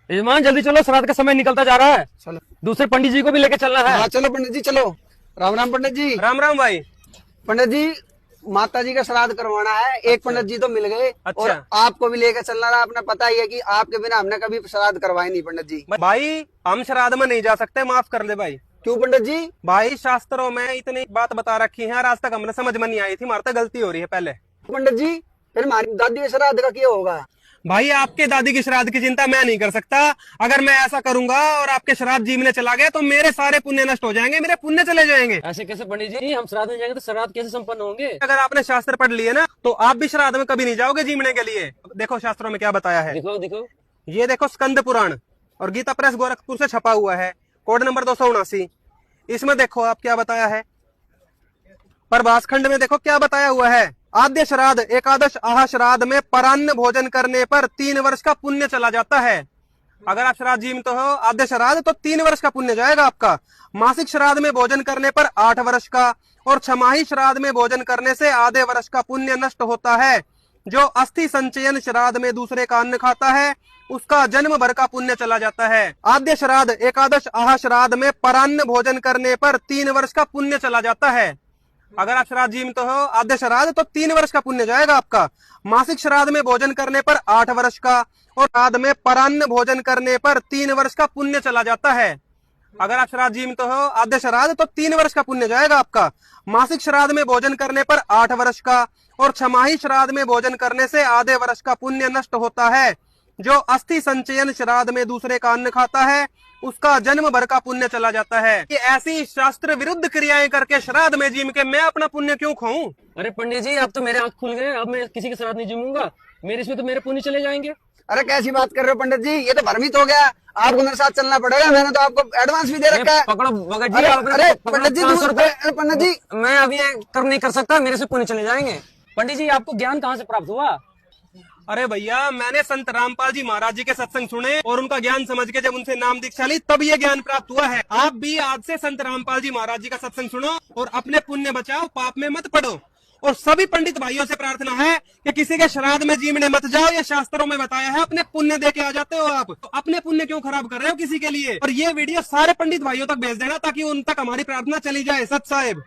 यजमान जल्दी चलो, श्राद्ध का समय निकलता जा रहा है। चलो। दूसरे पंडित जी को भी लेके चलना है। हाँ चलो पंडित जी चलो। राम राम पंडित जी। राम राम भाई। पंडित जी माता जी का श्राद्ध करवाना है। एक पंडित जी तो मिल गए। अच्छा। और आपको भी लेकर चलना रहा। अपना पता ही है कि आपके बिना हमने कभी श्राद्ध करवाए नहीं पंडित जी। भाई हम श्राद्ध में नहीं जा सकते, माफ कर दे भाई। क्यों पंडित जी? भाई शास्त्रों में इतनी बात बता रखी है और आज तक हमने समझ में नहीं आई थी, हमारे तो गलती हो रही है पहले। पंडित जी फिर हमारी दादी के श्राद्ध का क्या होगा? भाई आपके दादी की श्राद्ध की चिंता मैं नहीं कर सकता। अगर मैं ऐसा करूंगा और आपके श्राद्ध जीवने चला गया तो मेरे सारे पुण्य नष्ट हो जाएंगे, मेरे पुण्य चले जाएंगे। ऐसे कैसे पंडित जी, हम श्राद्ध में जाएंगे तो श्राद्ध कैसे संपन्न होंगे? अगर आपने शास्त्र पढ़ लिए ना तो आप भी श्राद्ध में कभी नहीं जाओगे जीवने के लिए। देखो शास्त्रों में क्या बताया है। दिखाओ दिखाओ। ये देखो स्कंद पुराण और गीता प्रेस गोरखपुर से छपा हुआ है, कोड नंबर 279। इसमें देखो आप क्या बताया है। प्रभास खंड में देखो क्या बताया हुआ है। आद्य श्राद्ध एकादश आह श्राद्ध में परान्न भोजन करने पर 3 वर्ष का पुण्य चला जाता है। अगर आप श्राद्ध जीवित हो आद्य श्राद्ध तो 3 वर्ष का पुण्य जाएगा आपका। मासिक श्राद्ध में भोजन करने पर 8 वर्ष का और छमाही श्राद्ध में भोजन करने से आधे वर्ष का पुण्य नष्ट होता है। जो अस्थि संचयन श्राद्ध में दूसरे का अन्न खाता है उसका जन्म भर का पुण्य चला जाता है। आद्य श्राद्ध एकादश आह श्राद्ध में परान्न भोजन करने पर 3 वर्ष का पुण्य चला जाता है। अगर आप श्राद्ध जीवित हो आद्य श्राद्ध तो 3 वर्ष का पुण्य जाएगा आपका। मासिक श्राद्ध में भोजन करने पर 8 वर्ष का और श्राद्ध में परान्न भोजन करने पर 3 वर्ष का पुण्य चला जाता है। अगर आप श्राद्ध जीवित हो आद्य श्राद्ध तो 3 वर्ष का पुण्य जाएगा आपका। मासिक श्राद्ध में भोजन करने पर 8 वर्ष का और छमाही श्राद्ध में भोजन करने से आधे वर्ष का पुण्य नष्ट होता है। जो अस्थि संचयन श्राद्ध में दूसरे का अन्न खाता है उसका जन्म भर का पुण्य चला जाता है। कि ऐसी शास्त्र विरुद्ध क्रियाएं करके श्राद्ध में जीव के मैं अपना पुण्य क्यों खोऊं? अरे पंडित जी अब तो मेरे आंख खुल गए, अब मैं किसी के श्राद्ध नहीं जीऊंगा। मेरे इसमें तो मेरे पुण्य चले जाएंगे। अरे कैसी बात कर रहे हो पंडित जी, ये तो भ्रमित हो गया। आपको मेरे साथ चलना पड़ेगा। मैंने तो आपको एडवांस भी दे रखा है। पकड़ो भगत जी। अरे पंडित जी पंडित जी मैं अभी नहीं कर सकता, मेरे से पुण्य चले जाएंगे। पंडित जी आपको ज्ञान कहाँ से प्राप्त हुआ? अरे भैया मैंने संत रामपाल जी महाराज जी के सत्संग सुने और उनका ज्ञान समझ के जब उनसे नाम दीक्षा ली तब ये ज्ञान प्राप्त हुआ है। आप भी आज से संत रामपाल जी महाराज जी का सत्संग सुनो और अपने पुण्य बचाओ, पाप में मत पड़ो। और सभी पंडित भाइयों से प्रार्थना है कि किसी के श्राद्ध में जीवने मत जाओ। ये शास्त्रों में बताया है, अपने पुण्य दे के आ जाते हो आप, तो अपने पुण्य क्यों खराब कर रहे हो किसी के लिए। और ये वीडियो सारे पंडित भाइयों तक भेज देना ताकि उन तक हमारी प्रार्थना चली जाए। सत साहेब।